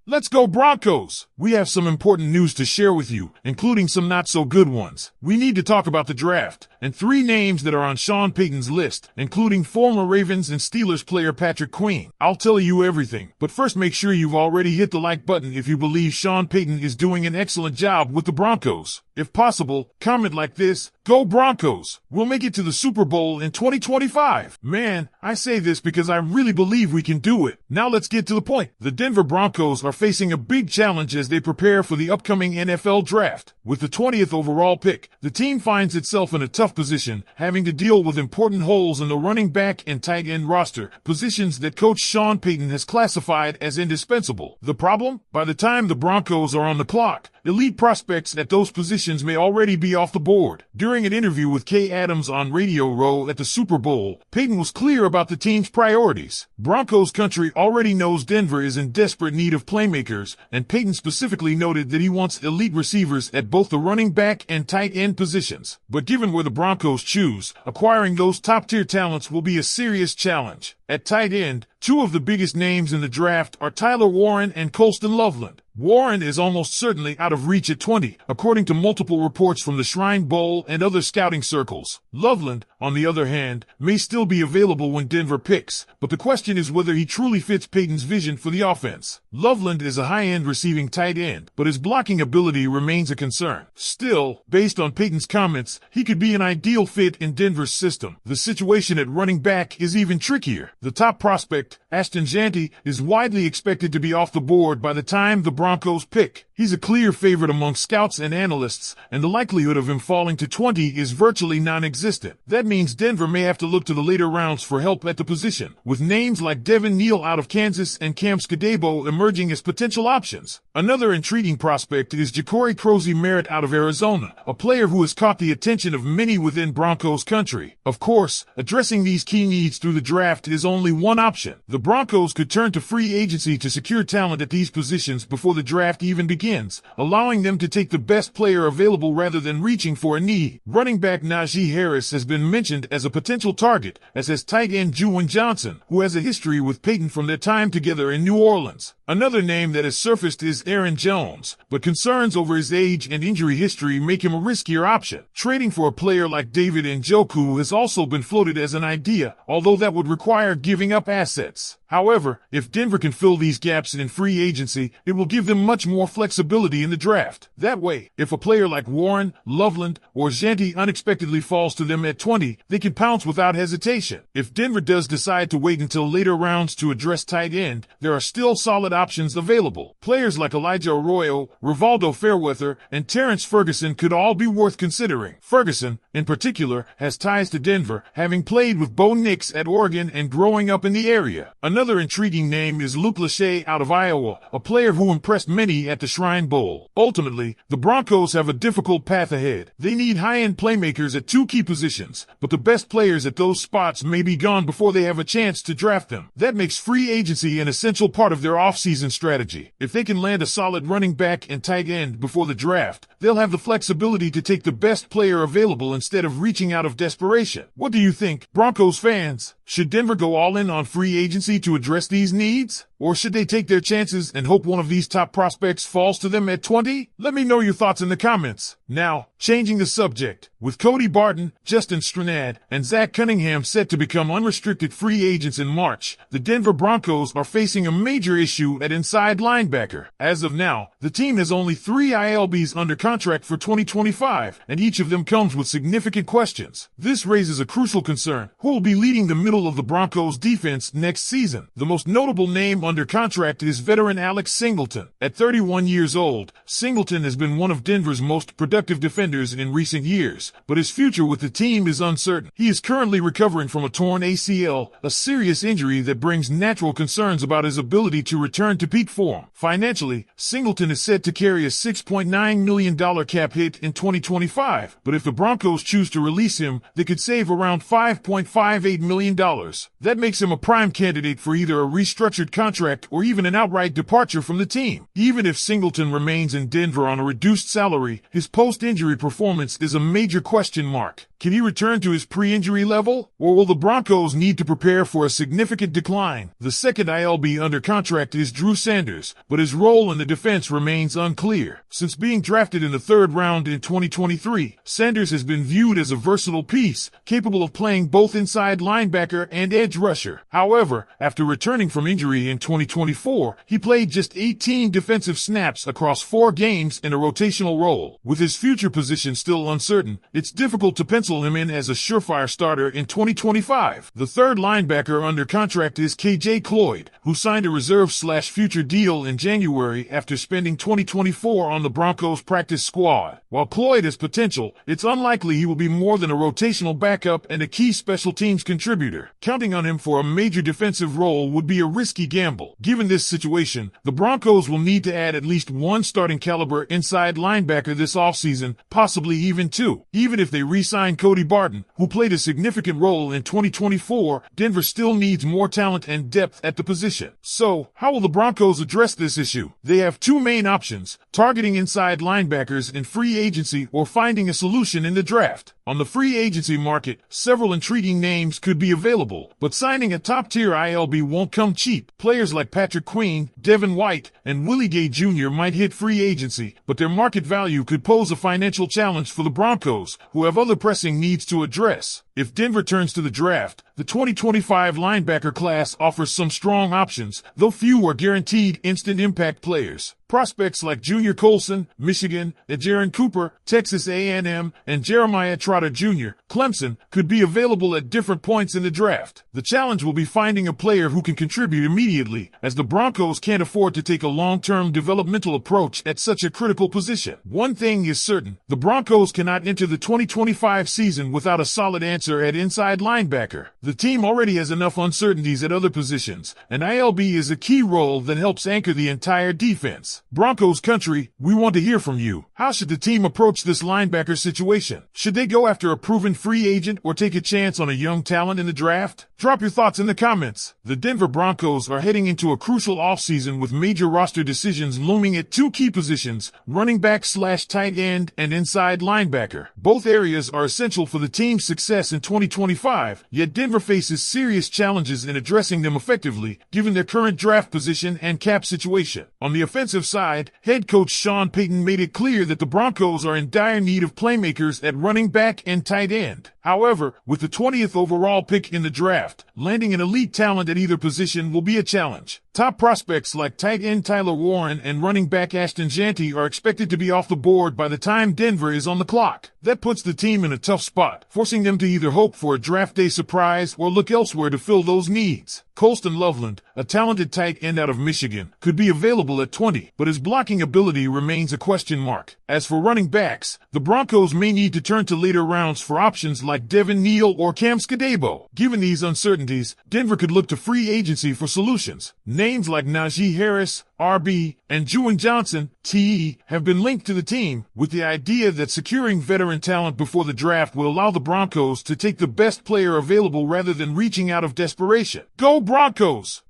Let's go Broncos! We have some important news to share with you, including some not so good ones. We need to talk about the draft, and 3 names that are on Sean Payton's list, including former Ravens and Steelers player Patrick Queen. I'll tell you everything, but first make sure you've already hit the like button if you believe Sean Payton is doing an excellent job with the Broncos. If possible, comment like this: Go Broncos! We'll make it to the Super Bowl in 2025. Man, I say this because I really believe we can do it. Now let's get to the point. The Denver Broncos are facing a big challenge as they prepare for the upcoming NFL draft. With the 20th overall pick, the team finds itself in a tough position, having to deal with important holes in the running back and tight end roster, positions that coach Sean Payton has classified as indispensable. The problem? By the time the Broncos are on the clock, elite prospects at those positions may already be off the board. During an interview with Kay Adams on Radio Row at the Super Bowl, Payton was clear about the team's priorities. Broncos country already knows Denver is in desperate need of playmakers, and Payton specifically noted that he wants elite receivers at both the running back and tight end positions. But given where the Broncos choose, acquiring those top-tier talents will be a serious challenge. At tight end, 2 of the biggest names in the draft are Tyler Warren and Colston Loveland. Warren is almost certainly out of reach at 20, according to multiple reports from the Shrine Bowl and other scouting circles. Loveland, on the other hand, may still be available when Denver picks, but the question is whether he truly fits Payton's vision for the offense. Loveland is a high-end receiving tight end, but his blocking ability remains a concern. Still, based on Payton's comments, he could be an ideal fit in Denver's system. The situation at running back is even trickier. The top prospect, Ashton Jeanty, is widely expected to be off the board by the time the Broncos pick. He's a clear favorite among scouts and analysts, and the likelihood of him falling to 20 is virtually non-existent. That means Denver may have to look to the later rounds for help at the position, with names like Devin Neal out of Kansas and Cam Skadebo emerging as potential options. Another intriguing prospect is Ja'Cory Merritt out of Arizona, a player who has caught the attention of many within Broncos country. Of course, addressing these key needs through the draft is only one option. The Broncos could turn to free agency to secure talent at these positions before the draft even begins, allowing them to take the best player available rather than reaching for a need. Running back Najee Harris has been mentioned as a potential target, as has tight end Juwan Johnson, who has a history with Payton from their time together in New Orleans. Another name that has surfaced is Aaron Jones, but concerns over his age and injury history make him a riskier option. Trading for a player like David Njoku has also been floated as an idea, although that would require giving up assets. However, if Denver can fill these gaps in free agency, it will give them much more flexibility in the draft. That way, if a player like Warren, Loveland, or Jeanty unexpectedly falls to them at 20, they can pounce without hesitation. If Denver does decide to wait until later rounds to address tight end, there are still solid options available. Players like Elijah Arroyo, Rivaldo Fairweather, and Terrence Ferguson could all be worth considering. Ferguson, in particular, has ties to Denver, having played with Bo Nix at Oregon and growing up in the area. Another intriguing name is Luke Lachey out of Iowa, a player who impressed many at the Shrine Bowl. Ultimately, the Broncos have a difficult path ahead. They need high-end playmakers at 2 key positions, but the best players at those spots may be gone before they have a chance to draft them. That makes free agency an essential part of their offseason strategy. If they can land a solid running back and tight end before the draft, they'll have the flexibility to take the best player available instead of reaching out of desperation. What do you think, Broncos fans? Should Denver go all in on free agency to address these needs? Or should they take their chances and hope one of these top prospects falls to them at 20? Let me know your thoughts in the comments. Now, changing the subject, with Cody Barton, Justin Strnad, and Zach Cunningham set to become unrestricted free agents in March, the Denver Broncos are facing a major issue at inside linebacker. As of now, the team has only 3 ILBs under contract for 2025, and each of them comes with significant questions. This raises a crucial concern: who will be leading the middle of the Broncos defense next season? The most notable name under contract is veteran Alex Singleton. At 31 years old, Singleton has been one of Denver's most productive defenders in recent years, but his future with the team is uncertain. He is currently recovering from a torn ACL, a serious injury that brings natural concerns about his ability to return to peak form. Financially, Singleton is set to carry a $6.9 million cap hit in 2025, but if the Broncos choose to release him, they could save around $5.58 million That makes him a prime candidate for either a restructured contract or even an outright departure from the team. Even if Singleton remains in Denver on a reduced salary, his post-injury performance is a major question mark. Can he return to his pre-injury level, or will the Broncos need to prepare for a significant decline? The second ILB under contract is Drew Sanders, but his role in the defense remains unclear. Since being drafted in the third round in 2023, Sanders has been viewed as a versatile piece, capable of playing both inside linebacker and edge rusher. However, after returning from injury in 2024, he played just 18 defensive snaps across 4 games in a rotational role. With his future position still uncertain, it's difficult to pencil him in as a surefire starter in 2025. The third linebacker under contract is KJ Cloyd, who signed a reserve/future deal in January after spending 2024 on the Broncos practice squad. While Cloyd has potential, it's unlikely he will be more than a rotational backup and a key special teams contributor. Counting on him for a major defensive role would be a risky gamble. Given this situation, the Broncos will need to add at least one starting caliber inside linebacker this offseason, possibly even 2. Even if they re-sign Cody Barton, who played a significant role in 2024, Denver still needs more talent and depth at the position. So, how will the Broncos address this issue? They have 2 main options: targeting inside linebackers in free agency or finding a solution in the draft. On the free agency market, several intriguing names could be available, but signing a top-tier ILB won't come cheap. Players like Patrick Queen, Devin White, and Willie Gay Jr. might hit free agency, but their market value could pose a financial challenge for the Broncos, who have other pressing needs to address. If Denver turns to the draft, the 2025 linebacker class offers some strong options, though few are guaranteed instant impact players. Prospects like Junior Colson, Michigan, Jaron Cooper, Texas A&M, and Jeremiah Trotter Jr., Clemson, could be available at different points in the draft. The challenge will be finding a player who can contribute immediately, as the Broncos can't afford to take a long-term developmental approach at such a critical position. One thing is certain: the Broncos cannot enter the 2025 season without a solid answer at inside linebacker. The team already has enough uncertainties at other positions, and ILB is a key role that helps anchor the entire defense. Broncos country, we want to hear from you. How should the team approach this linebacker situation? Should they go after a proven free agent or take a chance on a young talent in the draft? Drop your thoughts in the comments. The Denver Broncos are heading into a crucial offseason with major roster decisions looming at 2 key positions: running back/tight end and inside linebacker. Both areas are essential for the team's success in 2025, yet Denver faces serious challenges in addressing them effectively, given their current draft position and cap situation. On the offensive side, head coach Sean Payton made it clear that the Broncos are in dire need of playmakers at running back and tight end. However, with the 20th overall pick in the draft, landing an elite talent at either position will be a challenge. Top prospects like tight end Tyler Warren and running back Ashton Jeanty are expected to be off the board by the time Denver is on the clock. That puts the team in a tough spot, forcing them to either hope for a draft day surprise or look elsewhere to fill those needs. Colston Loveland, a talented tight end out of Michigan, could be available at 20, but his blocking ability remains a question mark. As for running backs, the Broncos may need to turn to later rounds for options like Devin Neal or Cam Skadebo. Given these uncertainties, Denver could look to free agency for solutions. Names like Najee Harris, RB, and Juwan Johnson, TE, have been linked to the team, with the idea that securing veteran talent before the draft will allow the Broncos to take the best player available rather than reaching out of desperation. Go Broncos!